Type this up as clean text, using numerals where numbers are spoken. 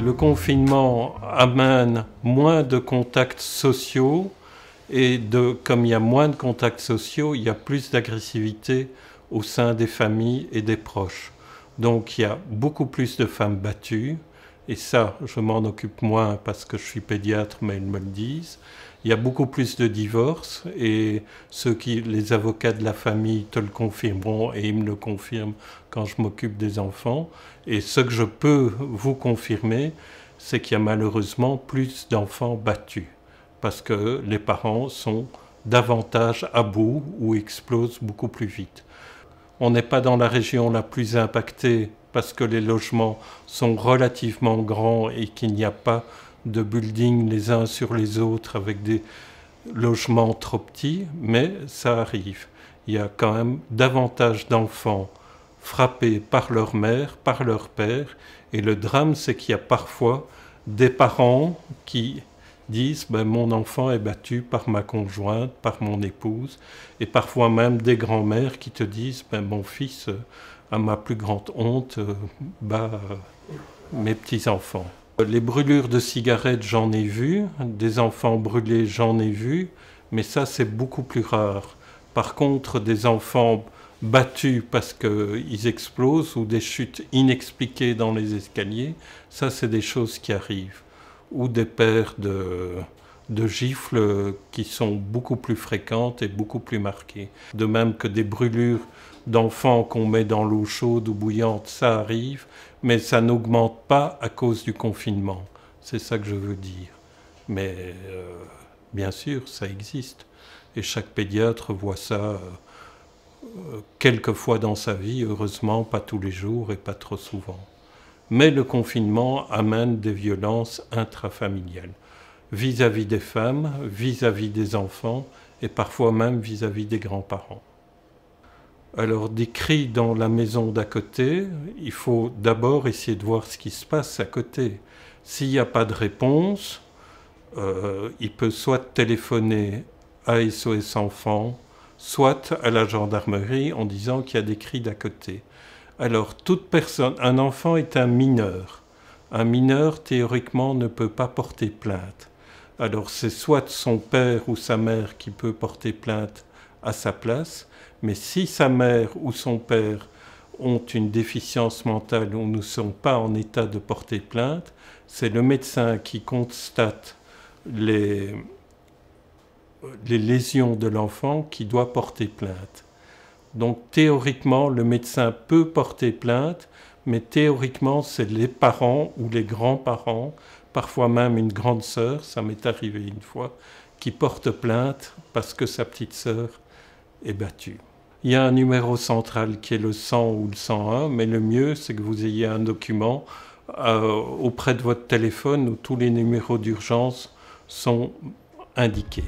Le confinement amène moins de contacts sociaux et comme il y a moins de contacts sociaux, il y a plus d'agressivité au sein des familles et des proches. Donc il y a beaucoup plus de femmes battues, et ça je m'en occupe moins parce que je suis pédiatre, mais ils me le disent. Il y a beaucoup plus de divorces, et les avocats de la famille te le confirmeront, et ils me le confirment quand je m'occupe des enfants. Et ce que je peux vous confirmer, c'est qu'il y a malheureusement plus d'enfants battus, parce que les parents sont davantage à bout ou explosent beaucoup plus vite. On n'est pas dans la région la plus impactée parce que les logements sont relativement grands et qu'il n'y a pas de buildings les uns sur les autres avec des logements trop petits, mais ça arrive. Il y a quand même davantage d'enfants frappés par leur mère, par leur père, et le drame, c'est qu'il y a parfois des parents qui disent mon enfant est battu par ma conjointe, par mon épouse, et parfois même des grands-mères qui te disent mon fils, à ma plus grande honte, bat mes petits-enfants. Les brûlures de cigarettes, j'en ai vu, des enfants brûlés, j'en ai vu, mais ça c'est beaucoup plus rare. Par contre, des enfants battus parce qu'ils explosent ou des chutes inexpliquées dans les escaliers, ça c'est des choses qui arrivent. Ou des paires de gifles qui sont beaucoup plus fréquentes et beaucoup plus marquées. De même que des brûlures d'enfants qu'on met dans l'eau chaude ou bouillante, ça arrive, mais ça n'augmente pas à cause du confinement. C'est ça que je veux dire. Mais bien sûr, ça existe. Et chaque pédiatre voit ça quelques fois dans sa vie, heureusement, pas tous les jours et pas trop souvent. Mais le confinement amène des violences intrafamiliales, vis-à-vis des femmes, vis-à-vis des enfants et parfois même vis-à-vis des grands-parents. Alors des cris dans la maison d'à côté, il faut d'abord essayer de voir ce qui se passe à côté. S'il n'y a pas de réponse, il peut soit téléphoner à SOS Enfants, soit à la gendarmerie en disant qu'il y a des cris d'à côté. Alors, toute personne, un enfant est un mineur. Un mineur, théoriquement, ne peut pas porter plainte. Alors, c'est soit son père ou sa mère qui peut porter plainte à sa place, mais si sa mère ou son père ont une déficience mentale ou ne sont pas en état de porter plainte, c'est le médecin qui constate les lésions de l'enfant qui doit porter plainte. Donc théoriquement, le médecin peut porter plainte, mais théoriquement, c'est les parents ou les grands-parents, parfois même une grande sœur, ça m'est arrivé une fois, qui porte plainte parce que sa petite sœur est battue. Il y a un numéro central qui est le 100 ou le 101, mais le mieux, c'est que vous ayez un document auprès de votre téléphone où tous les numéros d'urgence sont indiqués.